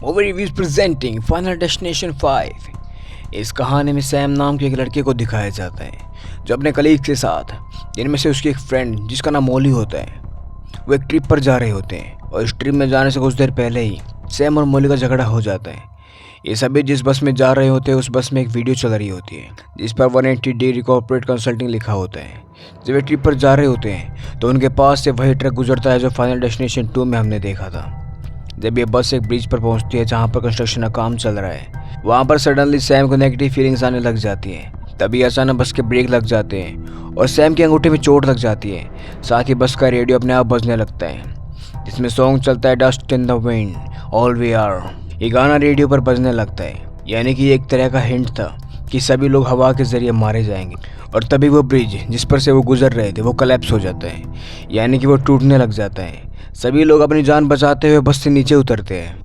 Movie reviews presenting final destination 5। इस कहानी में सैम नाम के एक लड़के को दिखाया जाता है जो अपने कलीग के साथ, जिनमें से उसकी एक फ्रेंड जिसका नाम मोली होता है, वो एक ट्रिप पर जा रहे होते हैं। और इस ट्रिप में जाने से कुछ देर पहले ही सैम और मोली का झगड़ा हो जाता है। ये सभी जिस बस में जा रहे होते हैं उस बस में एक वीडियो चल रही होती है जिस पर 180 डिग्री कॉर्पोरेट कंसल्टिंग लिखा होता है। जब वे ट्रिप पर जा रहे होते हैं तो उनके पास से वही ट्रक गुजरता है जो फाइनल डेस्टिनेशन 2 में हमने देखा था। जब ये बस एक ब्रिज पर पहुंचती है जहां पर कंस्ट्रक्शन का काम चल रहा है, वहां पर सडनली सैम को नेगेटिव फीलिंग्स आने लग जाती हैं। तभी अचानक बस के ब्रेक लग जाते हैं और सैम के अंगूठे में चोट लग जाती है। साथ ही बस का रेडियो अपने आप बजने लगता है जिसमें सॉन्ग चलता है dust in the wind all we are. ये गाना रेडियो पर बजने लगता है, यानी कि एक तरह का हिंट था कि सभी लोग हवा के जरिए मारे जाएंगे। और तभी वो ब्रिज जिस पर से वो गुजर रहे थे वो कोलैप्स हो जाता है, यानी कि वो टूटने लग जाता है। सभी लोग अपनी जान बचाते हुए बस से नीचे उतरते हैं,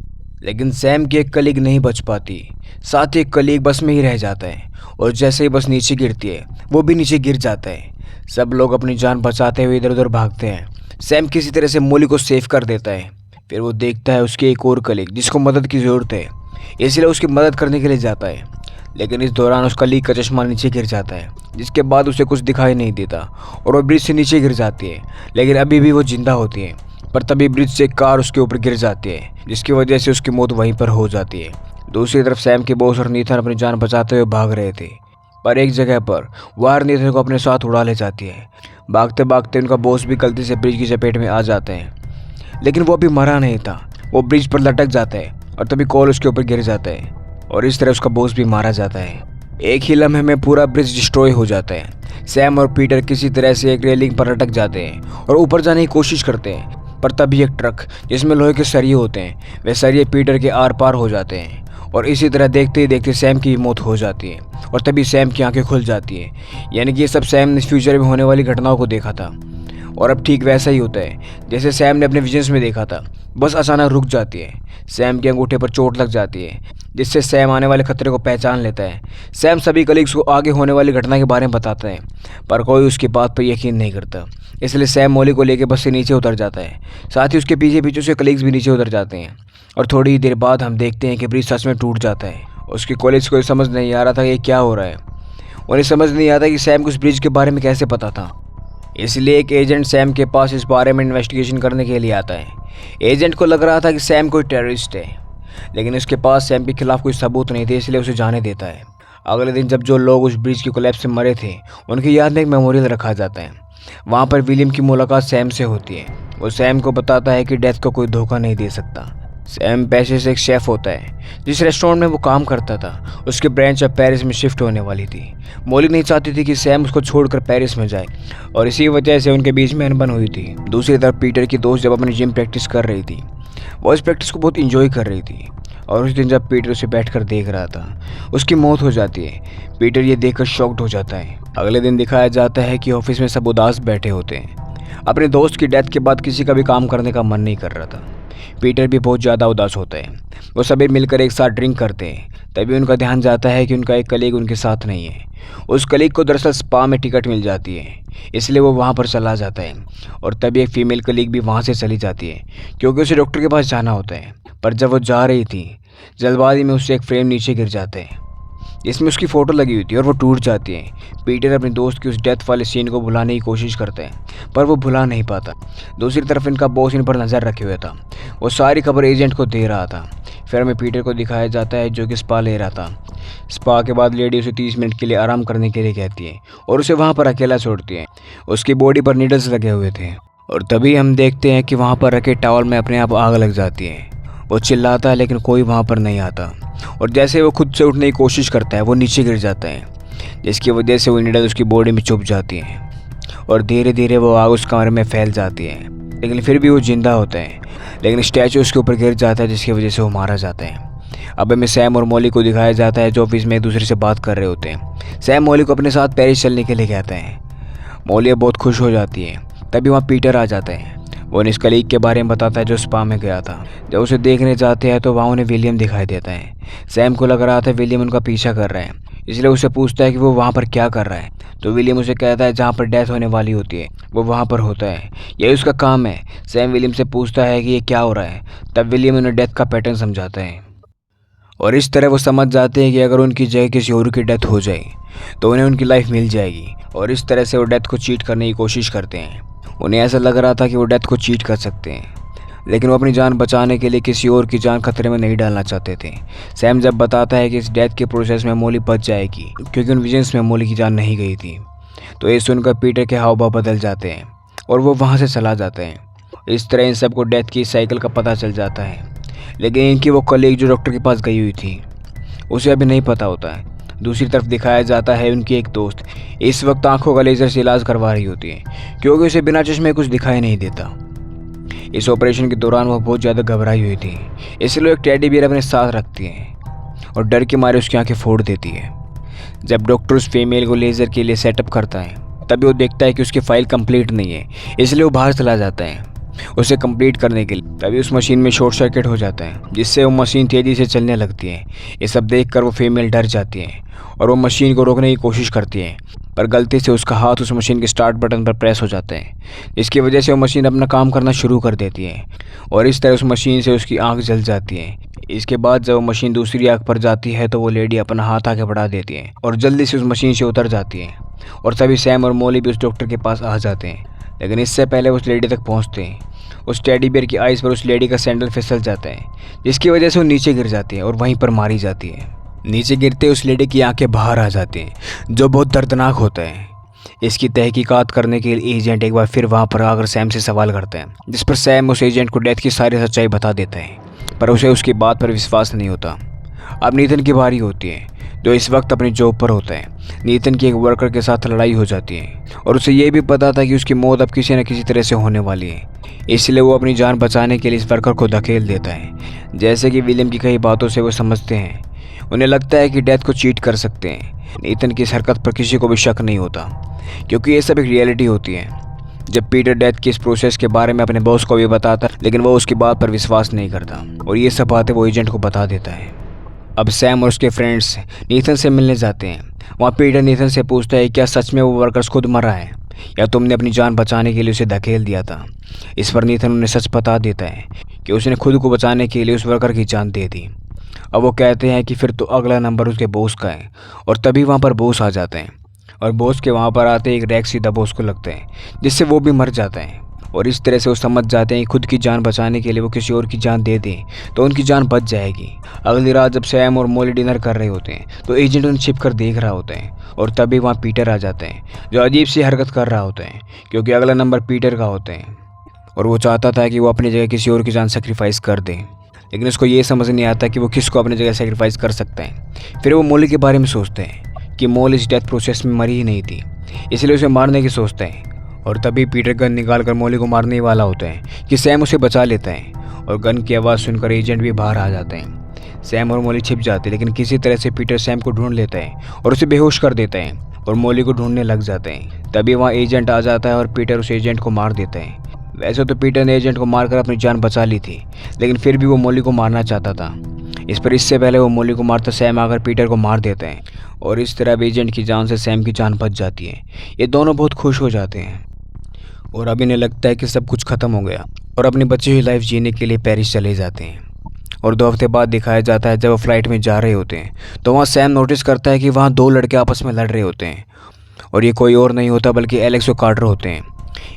लेकिन सैम की एक कलीग नहीं बच पाती। साथ ही एक कलीग बस में ही रह जाता है और जैसे ही बस नीचे गिरती है वो भी नीचे गिर जाता है। सब लोग अपनी जान बचाते हुए इधर उधर भागते हैं। सैम किसी तरह से मोली को सेव कर देता है। फिर वो देखता है उसके एक और कलीग जिसको मदद की ज़रूरत है, इसलिए उसकी मदद करने के लिए जाता है। लेकिन इस दौरान उस कलीग का चश्मा नीचे गिर जाता है, जिसके बाद उसे कुछ दिखाई नहीं देता और वो ब्रिज से नीचे गिर जाती है। लेकिन अभी भी वो जिंदा होती है। पर तभी ब्रिज से एक कार उसके ऊपर गिर जाती है जिसकी वजह से उसकी मौत वहीं पर हो जाती है। दूसरी तरफ सैम के बॉस और नीथन अपनी जान बचाते हुए भाग रहे थे, पर एक जगह पर वार नीथन को अपने साथ उड़ा ले जाती है। भागते भागते उनका बॉस भी गलती से ब्रिज की चपेट में आ जाते हैं, लेकिन वो अभी मरा नहीं था। वो ब्रिज पर लटक जाता है और तभी कॉल उसके ऊपर गिर जाता है और इस तरह उसका बॉस भी मारा जाता है। एक ही लम्हे में पूरा ब्रिज डिस्ट्रॉय हो जाता है। सैम और पीटर किसी तरह से एक रेलिंग पर लटक जाते हैं और ऊपर जाने की कोशिश करते हैं, पर तभी एक ट्रक जिसमें लोहे के सरिये होते हैं, वे सरिये पीटर के आर पार हो जाते हैं और इसी तरह देखते ही देखते सैम की मौत हो जाती है। और तभी सैम की आंखें खुल जाती है, यानी कि ये सब सैम ने फ्यूचर में होने वाली घटनाओं को देखा था। और अब ठीक वैसा ही होता है जैसे सैम ने अपने विजन्स में देखा था। बस अचानक रुक जाती है। सैम के अंगूठे पर चोट लग जाती है, जिससे सैम आने वाले खतरे को पहचान लेता है। सैम सभी कलीग्स को आगे होने वाली घटना के बारे में बताता है, पर कोई उसकी बात पर यकीन नहीं करता। इसलिए सैम मोली को लेकर बस से नीचे उतर जाता है। साथ ही उसके पीछे पीछे उसके कलीग्स भी नीचे उतर जाते हैं। और थोड़ी ही देर बाद हम देखते हैं कि ब्रिज सच में टूट जाता है। उसके कॉलेज को समझ नहीं आ रहा था ये क्या हो रहा है। उन्हें समझ नहीं आता कि सैम को उस ब्रिज के बारे में कैसे पता था। इसलिए एक एजेंट सैम के पास इस बारे में इन्वेस्टिगेशन करने के लिए आता है। एजेंट को लग रहा था कि सैम कोई टेररिस्ट है, लेकिन उसके पास सैम के खिलाफ कोई सबूत नहीं थे, इसलिए उसे जाने देता है। अगले दिन जब जो लोग उस ब्रिज की कोलैप्स से मरे थे उनकी याद में एक मेमोरियल रखा जाता है। वहाँ पर विलियम की मुलाकात सैम से होती है। वो सैम को बताता है कि डेथ को कोई धोखा नहीं दे सकता। सैम पैसे से एक शेफ़ होता है जिस रेस्टोरेंट में वो काम करता था। उसकी ब्रांच अब पेरिस में शिफ्ट होने वाली थी। मोली नहीं चाहती थी कि सैम उसको छोड़कर पेरिस में जाए और इसी वजह से उनके बीच में अनबन हुई थी। दूसरी तरफ पीटर की दोस्त जब अपनी जिम प्रैक्टिस कर रही थी, वो इस प्रैक्टिस को बहुत इंजॉय कर रही थी। और उस दिन जब पीटर उसे बैठकर देख रहा था, उसकी मौत हो जाती है। पीटर ये देखकर शॉक्ड हो जाता है। अगले दिन दिखाया जाता है कि ऑफिस में सब उदास बैठे होते हैं। अपने दोस्त की डेथ के बाद किसी का भी काम करने का मन नहीं कर रहा था। पीटर भी बहुत ज़्यादा उदास होता है। वो सभी मिलकर एक साथ ड्रिंक करते हैं। तभी उनका ध्यान जाता है कि उनका एक कलीग उनके साथ नहीं है। उस कलीग को दरअसल स्पा में टिकट मिल जाती है, इसलिए वो वहाँ पर चला जाता है। और तभी एक फीमेल कलीग भी वहाँ से चली जाती है क्योंकि उसे डॉक्टर के पास जाना होता है। पर जब वो जा रही थी, जल्दबाजी में उससे एक फ्रेम नीचे गिर जाता है जिसमें उसकी फ़ोटो लगी हुई थी और वो टूट जाती है। पीटर अपने दोस्त की उस डेथ वाले सीन को भुलाने की कोशिश करते हैं, पर वो भुला नहीं पाता। दूसरी तरफ इनका बॉस इन पर नज़र रखे हुए था। वो सारी खबर एजेंट को दे रहा था। फिर हमें पीटर को दिखाया जाता है जो कि स्पा ले रहा था। स्पा के बाद लेडी उसे 30 मिनट के लिए आराम करने के लिए कहती है और उसे वहाँ पर अकेला छोड़ती है। उसकी बॉडी पर नीडल्स लगे हुए थे। और तभी हम देखते हैं कि वहाँ पर रखे टॉवल में अपने आप आग लग जाती है। वो चिल्लाता है लेकिन कोई वहाँ पर नहीं आता और जैसे वो खुद से उठने की कोशिश करता है वो नीचे गिर जाता है, जिसकी वजह से वो नीडल उसकी बॉडी में चुभ जाती है और धीरे धीरे वो आग उस कमरे में फैल जाती है। लेकिन फिर भी वो जिंदा होता है, लेकिन स्टैचू उसके ऊपर गिर जाता है जिसकी वजह से वो मारा जाता है। अब हमें सैम और मोली को दिखाया जाता है जो ऑफिस में एक दूसरे से बात कर रहे होते हैं। सैम मोली को अपने साथ पेरिस चलने के लिए कहता है। मोली बहुत खुश हो जाती है। तभी वहाँ पीटर आ जाता है। वो इस कलीग के बारे में बताता है जो स्पा में गया था। जब उसे देखने जाते हैं तो वहाँ उन्हें विलियम दिखाई देता है। सैम को लग रहा था विलियम उनका पीछा कर रहा है, इसलिए उसे पूछता है कि वो वहाँ पर क्या कर रहा है। तो विलियम उसे कहता है जहाँ पर डेथ होने वाली होती है वो वहाँ पर होता है, यही उसका काम है। सैम विलियम से पूछता है कि ये क्या हो रहा है। तब विलियम उन्हें डेथ का पैटर्न समझाता है। और इस तरह वो समझ जाते हैं कि अगर उनकी जगह किसी और की डेथ हो जाए तो उन्हें उनकी लाइफ मिल जाएगी। और इस तरह से वो डेथ को चीट करने की कोशिश करते हैं। उन्हें ऐसा लग रहा था कि वो डेथ को चीट कर सकते हैं, लेकिन वो अपनी जान बचाने के लिए किसी और की जान खतरे में नहीं डालना चाहते थे। सैम जब बताता है कि इस डेथ के प्रोसेस में मोली बच जाएगी क्योंकि उन विजन्स में मोली की जान नहीं गई थी, तो ये सुनकर पीटर के हाव भाव बदल जाते हैं और वो वहाँ से चला जाते हैं। इस तरह इन सबको डेथ की साइकिल का पता चल जाता है, लेकिन इनकी वो कलीग जो डॉक्टर के पास गई हुई थी उसे अभी नहीं पता होता है। दूसरी तरफ दिखाया जाता है उनकी एक दोस्त इस वक्त आंखों का लेज़र से इलाज करवा रही होती है क्योंकि उसे बिना चश्मे कुछ दिखाई नहीं देता। इस ऑपरेशन के दौरान वो बहुत ज़्यादा घबराई हुई थी, इसलिए एक टेडी बियर अपने साथ रखती है और डर के मारे उसकी आंखें फोड़ देती है। जब डॉक्टर उस फीमेल को लेज़र के लिए सेटअप करता है तभी वो देखता है कि उसकी फाइल कंप्लीट नहीं है, इसलिए वो बाहर चला जाता है उसे कंप्लीट करने के लिए। तभी उस मशीन में शॉर्ट सर्किट हो जाता है जिससे वो मशीन तेज़ी से चलने लगती है। ये सब देखकर वो फीमेल डर जाती है और वो मशीन को रोकने की कोशिश करती है, पर गलती से उसका हाथ उस मशीन के स्टार्ट बटन पर प्रेस हो जाता है, जिसकी वजह से वो मशीन अपना काम करना शुरू कर देती है और इस तरह उस मशीन से उसकी आंख जल जाती है। इसके बाद जब वो मशीन दूसरी आंख पर जाती है तो वो लेडी अपना हाथ आगे बढ़ा देती है और जल्दी से उस मशीन से उतर जाती है और तभी सैम और मोली भी उस डॉक्टर के पास आ जाते हैं। लेकिन इससे पहले उस लेडी तक पहुंचते हैं। उस टेडी बियर की आइस पर उस लेडी का सैंडल फिसल जाता है, जिसकी वजह से वो नीचे गिर जाती है और वहीं पर मारी जाती है। नीचे गिरते उस लेडी की आंखें बाहर आ जाती हैं, जो बहुत दर्दनाक होता है। इसकी तहकीकात करने के लिए एजेंट एक बार फिर वहाँ पर आकर सैम से सवाल करते हैं, जिस पर सैम उस एजेंट को डेथ की सारी सच्चाई बता देता है, पर उसे उसकी बात पर विश्वास नहीं होता। अब नीतन की बारी होती है, जो इस वक्त अपनी जॉब पर होता है। नीतन की एक वर्कर के साथ लड़ाई हो जाती है और उसे ये भी पता था कि उसकी मौत अब किसी न किसी तरह से होने वाली है, इसलिए वो अपनी जान बचाने के लिए इस वर्कर को धकेल देता है। जैसे कि विलियम की कई बातों से वो समझते हैं, उन्हें लगता है कि डेथ को चीट कर सकते हैं। नीतन की इस हरकत पर किसी को भी शक नहीं होता क्योंकि ये सब एक रियलिटी होती है। जब पीटर डेथ की इस प्रोसेस के बारे में अपने बॉस को भी बताता, लेकिन वो उसकी बात पर विश्वास नहीं करता और ये सब बातें वो एजेंट को बता देता है। अब सैम और उसके फ्रेंड्स नीतन से मिलने जाते हैं। वहाँ पीटर नीतन से पूछता है क्या सच में वो वर्कर्स खुद मरा है या तुमने अपनी जान बचाने के लिए उसे धकेल दिया था। इस पर नीतन उन्हें सच बता देता है कि उसने खुद को बचाने के लिए उस वर्कर की जान दे दी। अब वो कहते हैं कि फिर तो अगला नंबर उसके बॉस का है और तभी वहाँ पर बॉस आ जाते हैं और बॉस के वहाँ पर आते एक रैक सीधा बॉस को लगता है, जिससे वो भी मर जाता है। और इस तरह से वो समझ जाते हैं कि खुद की जान बचाने के लिए वो किसी और की जान दे दें तो उनकी जान बच जाएगी। अगली रात जब सैम और मोली डिनर कर रहे होते हैं तो एजेंट उन्हें छिप कर देख रहा होता है और तभी वहाँ पीटर आ जाते हैं, जो अजीब सी हरकत कर रहा होता है क्योंकि अगला नंबर पीटर का होता है और वो चाहता था कि वो अपनी जगह किसी और की जान सेक्रीफाइस कर दे, लेकिन उसको ये समझ नहीं आता कि वो किसको अपनी जगह सेक्रीफाइस कर सकता है। फिर वो मोली के बारे में सोचते हैं कि मोली इस डेथ प्रोसेस में मरी ही नहीं थी, इसलिए उसे मारने की सोचते हैं। और तभी पीटर गन निकाल कर मोली को मारने वाला होता है कि सैम उसे बचा लेता है और गन की आवाज़ सुनकर एजेंट भी बाहर आ जाते हैं। सैम और मोली छिप जाते हैं, लेकिन किसी तरह से पीटर सैम को ढूंढ लेता है और उसे बेहोश कर देता है और मोली को ढूंढने लग जाते हैं। तभी वहाँ एजेंट आ जाता है और पीटर उस एजेंट को मार देता है। वैसे तो पीटर ने एजेंट को मारकर अपनी जान बचा ली थी, लेकिन फिर भी वो मोली को मारना चाहता था। इससे पहले वो मोली को मारता सैम आकर पीटर को मार देता है और इस तरह एजेंट की जान से सैम की जान बच जाती है। ये दोनों बहुत खुश हो जाते हैं और अब इन्हें लगता है कि सब कुछ ख़त्म हो गया और अपनी बची हुई लाइफ जीने के लिए पेरिस चले जाते हैं। और 2 हफ्ते बाद दिखाया जाता है जब वो फ्लाइट में जा रहे होते हैं तो वहाँ सैम नोटिस करता है कि वहाँ 2 लड़के आपस में लड़ रहे होते हैं और ये कोई और नहीं होता बल्कि एलेक्स और कार्टर होते हैं।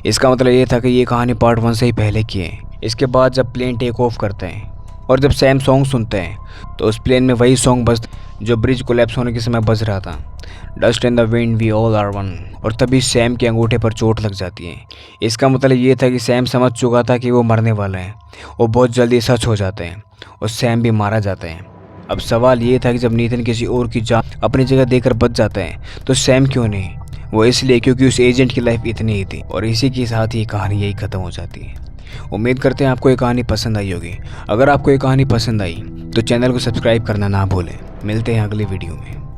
इसका मतलब ये था कि ये कहानी पार्ट 1 से ही पहले की है। इसके बाद जब प्लेन टेक ऑफ करता है और जब सैम सॉन्ग सुनता है तो उस प्लेन में वही सॉन्ग बजता जो ब्रिज कोलैप्स होने के समय बज रहा था, dust in the wind we all are one. और तभी सैम के अंगूठे पर चोट लग जाती है। इसका मतलब ये था कि सैम समझ चुका था कि वो मरने वाला है। वो बहुत जल्दी सच हो जाता है और सैम भी मारा जाता है। अब सवाल ये था कि जब नीतन किसी और की जान अपनी जगह देकर बच जाता है तो सैम क्यों नहीं? वो इसलिए क्योंकि उस एजेंट की लाइफ इतनी ही थी। और इसी के साथ ही कहानी यही ख़त्म हो जाती है। उम्मीद करते हैं आपको ये कहानी पसंद आई होगी। अगर आपको ये कहानी पसंद आई तो चैनल को सब्सक्राइब करना ना भूलें। मिलते हैं अगली वीडियो में।